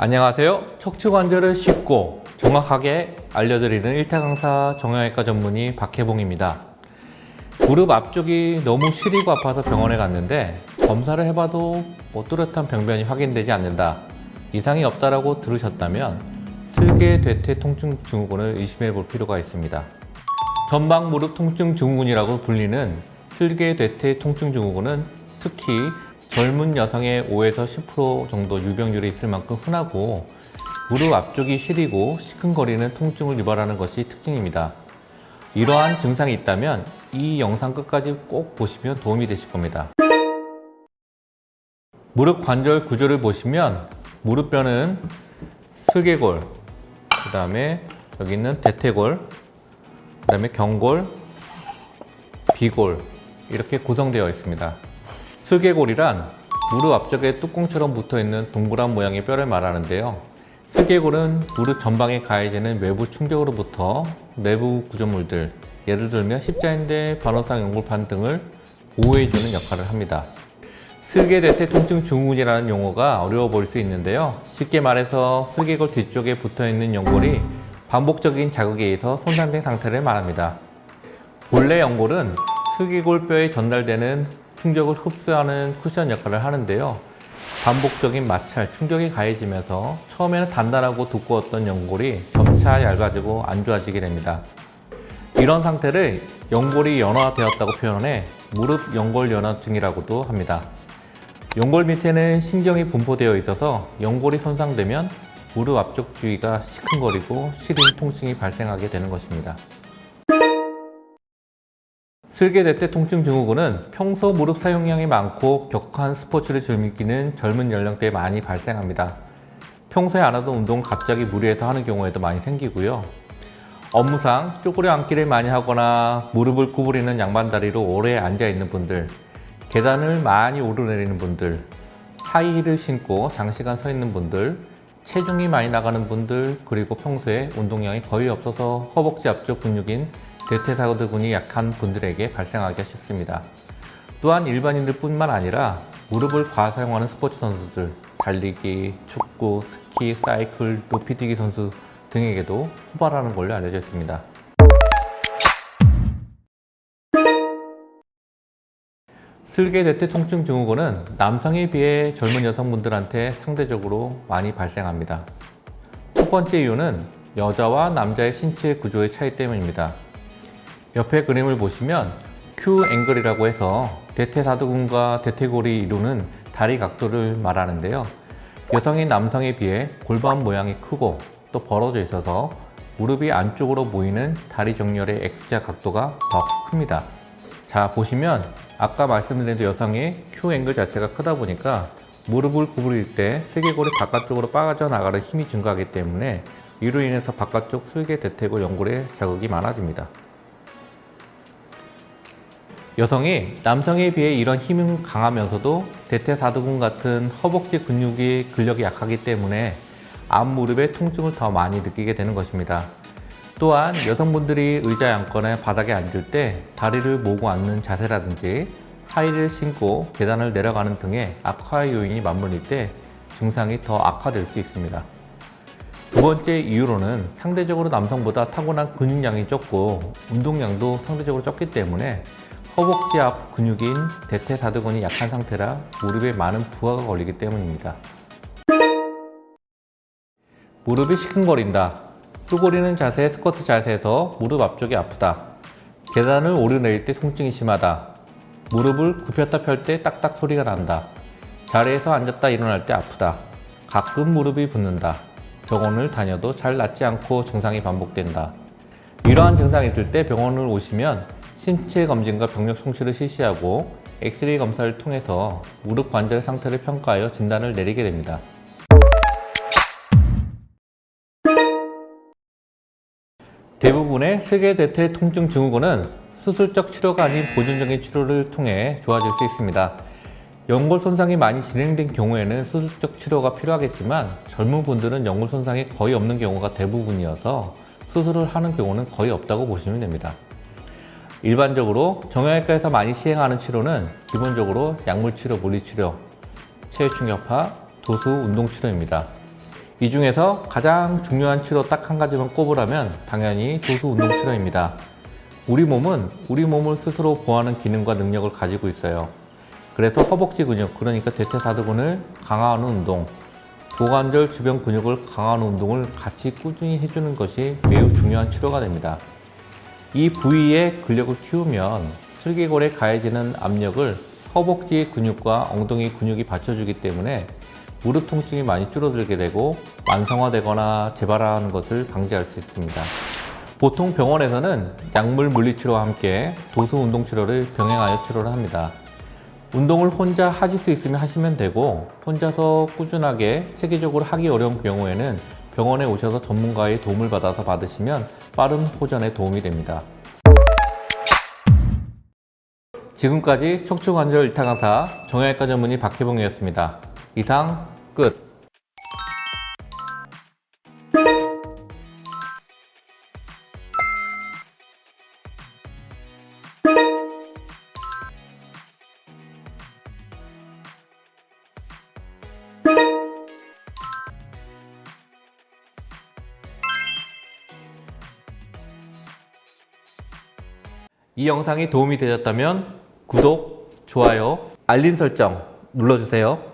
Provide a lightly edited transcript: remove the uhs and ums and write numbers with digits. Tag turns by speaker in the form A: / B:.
A: 안녕하세요. 척추관절을 쉽고 정확하게 알려드리는 1타 강사 정형외과 전문의 박혜봉입니다. 무릎 앞쪽이 너무 시리고 아파서 병원에 갔는데 검사를 해봐도 뚜렷한 병변이 확인되지 않는다, 이상이 없다라고 들으셨다면 슬개대퇴 통증 증후군을 의심해 볼 필요가 있습니다. 전방 무릎 통증 증후군이라고 불리는 슬개대퇴 통증 증후군은 특히 젊은 여성의 5에서 10% 정도 유병률이 있을 만큼 흔하고 무릎 앞쪽이 시리고 시큰거리는 통증을 유발하는 것이 특징입니다. 이러한 증상이 있다면 이 영상 끝까지 꼭 보시면 도움이 되실 겁니다. 무릎 관절 구조를 보시면 무릎뼈는 슬개골, 그 다음에 여기 있는 대퇴골, 그 다음에 경골, 비골 이렇게 구성되어 있습니다. 슬개골이란 무릎 앞쪽에 뚜껑처럼 붙어있는 동그란 모양의 뼈를 말하는데요. 슬개골은 무릎 전방에 가해지는 외부 충격으로부터 내부 구조물들, 예를 들면 십자인대, 반월상 연골판 등을 보호해주는 역할을 합니다. 슬개대퇴 통증 증후군이라는 용어가 어려워 보일 수 있는데요. 쉽게 말해서 슬개골 뒤쪽에 붙어있는 연골이 반복적인 자극에 의해서 손상된 상태를 말합니다. 본래 연골은 슬개골뼈에 전달되는 충격을 흡수하는 쿠션 역할을 하는데요. 반복적인 마찰, 충격이 가해지면서 처음에는 단단하고 두꺼웠던 연골이 점차 얇아지고 안 좋아지게 됩니다. 이런 상태를 연골이 연화되었다고 표현해 무릎 연골연화증이라고도 합니다. 연골 밑에는 신경이 분포되어 있어서 연골이 손상되면 무릎 앞쪽 주위가 시큰거리고 시린 통증이 발생하게 되는 것입니다. 슬개대퇴 통증 증후군은 평소 무릎 사용량이 많고 격한 스포츠를 즐기는 젊은 연령대에 많이 발생합니다. 평소에 안 하던 운동을 갑자기 무리해서 하는 경우에도 많이 생기고요. 업무상 쪼그려 앉기를 많이 하거나 무릎을 구부리는 양반다리로 오래 앉아 있는 분들, 계단을 많이 오르내리는 분들, 하이힐을 신고 장시간 서 있는 분들, 체중이 많이 나가는 분들, 그리고 평소에 운동량이 거의 없어서 허벅지 앞쪽 근육인 대퇴사두근이 약한 분들에게 발생하기가 쉽습니다. 또한 일반인들 뿐만 아니라 무릎을 과사용하는 스포츠 선수들, 달리기, 축구, 스키, 사이클, 높이뛰기 선수 등에게도 후발하는 걸로 알려져 있습니다. 슬개대퇴 통증 증후군은 남성에 비해 젊은 여성분들한테 상대적으로 많이 발생합니다. 첫 번째 이유는 여자와 남자의 신체 구조의 차이 때문입니다. 옆에 그림을 보시면 Q 앵글이라고 해서 대퇴사두근과 대퇴골이 이루는 다리 각도를 말하는데요. 여성이 남성에 비해 골반 모양이 크고 또 벌어져 있어서 무릎이 안쪽으로 모이는 다리 정렬의 X자 각도가 더 큽니다. 자, 보시면 아까 말씀드린 여성의 Q 앵글 자체가 크다 보니까 무릎을 구부릴 때 슬개골이 바깥쪽으로 빠져나가는 힘이 증가하기 때문에 이로 인해서 바깥쪽 슬개대퇴골 연골에 자극이 많아집니다. 여성이 남성에 비해 이런 힘은 강하면서도 대퇴사두근 같은 허벅지 근육의 근력이 약하기 때문에 앞무릎의 통증을 더 많이 느끼게 되는 것입니다. 또한 여성분들이 의자에 앉거나 바닥에 앉을 때 다리를 모고 앉는 자세라든지 하이힐을 신고 계단을 내려가는 등의 악화 요인이 맞물릴 때 증상이 더 악화될 수 있습니다. 두 번째 이유로는 상대적으로 남성보다 타고난 근육량이 적고 운동량도 상대적으로 적기 때문에 허벅지 앞 근육인 대퇴사두근이 약한 상태라 무릎에 많은 부하가 걸리기 때문입니다. 무릎이 시큰거린다. 쪼그리는 자세, 스쿼트 자세에서 무릎 앞쪽이 아프다. 계단을 오르내릴 때 통증이 심하다. 무릎을 굽혔다 펼 때 딱딱 소리가 난다. 자리에서 앉았다 일어날 때 아프다. 가끔 무릎이 붓는다. 병원을 다녀도 잘 낫지 않고 증상이 반복된다. 이러한 증상이 있을 때 병원을 오시면 신체 검진과 병력 송치를 실시하고 엑스레이 검사를 통해서 무릎 관절 상태를 평가하여 진단을 내리게 됩니다. 대부분의 슬개대퇴 통증 증후군은 수술적 치료가 아닌 보존적인 치료를 통해 좋아질 수 있습니다. 연골 손상이 많이 진행된 경우에는 수술적 치료가 필요하겠지만 젊은 분들은 연골 손상이 거의 없는 경우가 대부분이어서 수술을 하는 경우는 거의 없다고 보시면 됩니다. 일반적으로 정형외과에서 많이 시행하는 치료는 기본적으로 약물치료, 물리치료, 체외충격파, 도수, 운동치료입니다. 이 중에서 가장 중요한 치료 딱 한 가지만 꼽으라면 당연히 도수 운동 치료입니다. 우리 몸은 우리 몸을 스스로 보호하는 기능과 능력을 가지고 있어요. 그래서 허벅지 근육, 그러니까 대퇴사두근을 강화하는 운동, 고관절 주변 근육을 강화하는 운동을 같이 꾸준히 해주는 것이 매우 중요한 치료가 됩니다. 이 부위에 근력을 키우면 슬개골에 가해지는 압력을 허벅지 근육과 엉덩이 근육이 받쳐주기 때문에 무릎 통증이 많이 줄어들게 되고 만성화되거나 재발하는 것을 방지할 수 있습니다. 보통 병원에서는 약물 물리치료와 함께 도수 운동치료를 병행하여 치료를 합니다. 운동을 혼자 하실 수 있으면 하시면 되고, 혼자서 꾸준하게 체계적으로 하기 어려운 경우에는 병원에 오셔서 전문가의 도움을 받아서 받으시면 빠른 호전에 도움이 됩니다. 지금까지 척추관절 일타 강사 정형외과 전문의 박혜봉이었습니다. 이상 끝. 이 영상이 도움이 되셨다면 구독, 좋아요, 알림 설정 눌러주세요.